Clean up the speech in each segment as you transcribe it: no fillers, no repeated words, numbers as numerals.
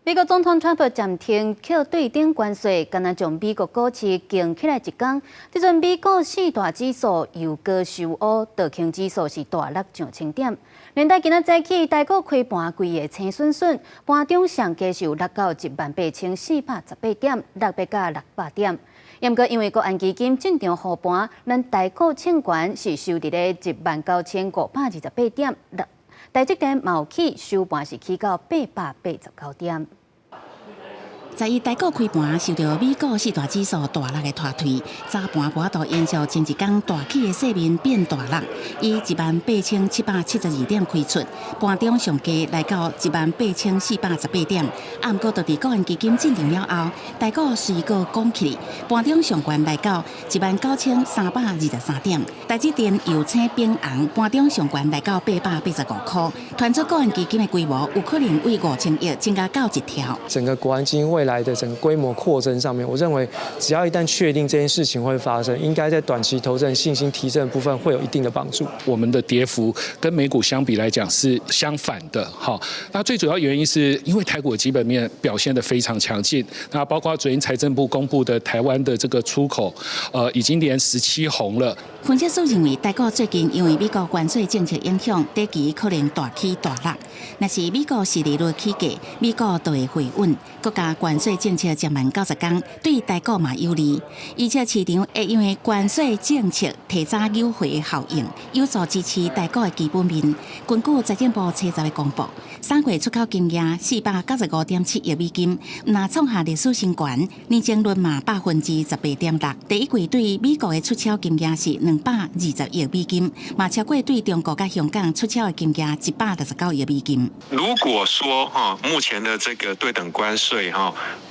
美国总统川普暂停扣对顶关税，敢若将美国股市扛起来一天。这阵美股四大指数又高收乌，道琼指数是大落上千点。连带今仔早起，台股开盘规个青顺顺，盘中上加是有落到18418点，落百到600点。不过因为国安基金进场护盘，咱台股清悬是收伫咧19528点。台积电嘛有起，收盘是起到889点。在伊台股开盘，受到美股四大指数大落的拖推，早盘盘度延续前一天大起的势面变大落，以18772点开出，盘中上加来到18418点。不过，就伫国安基金进场了后，台股随个攻起，盘中上悬来到19323点。台积电又升变红，盘中上悬来到885块，传出国安基金的规模有可能为5000亿增加到1条。整个国安基金未来的整个规模扩增上面，我认为只要一旦确定这件事情会发生，应该在短期投资人信心提升的部分会有一定的帮助。我们的跌幅跟美股相比来讲是相反的，好，那最主要原因是因为台股的基本面表现得非常强劲，那包括昨天财政部公布的台湾的这个出口，已经连17红了。分析师认为，台股最近因为美国关税政策影响，短期可能大起大落。若是美国是利率起价，美股就会回稳。国家关税政策暂缓90天，对台股嘛有利。而且市场会因为关税政策提早优惠的效应，有助支持台股的基本面。根据财政部七10的公布，3月出口金额495.7亿美金，那创下历史新高，年增率嘛10%.6%。第一季对美国的出口金额是220亿美金，嘛超过对中国甲香港出口的金额169亿美金。如果说目前的这个对等关税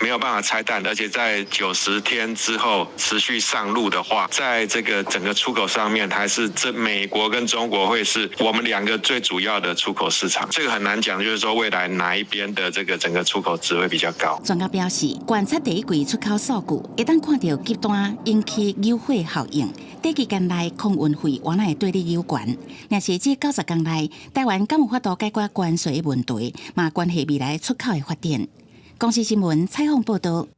没有办法拆弹，而且在90天之后持续上路的话，在这个整个出口上面，还是美国跟中国会是我们2个最主要的出口市场。这个很难讲，就是说未来哪一边的这个整个出口值会比较高。专家表示，观察第一季出口数据，一旦看到极端引起优惠效应，短期间内空运费原来对你有关。若是这90天内，台湾敢有法度解决关税的问题，嘛关系未来出口的发展。公司新闻采访报道。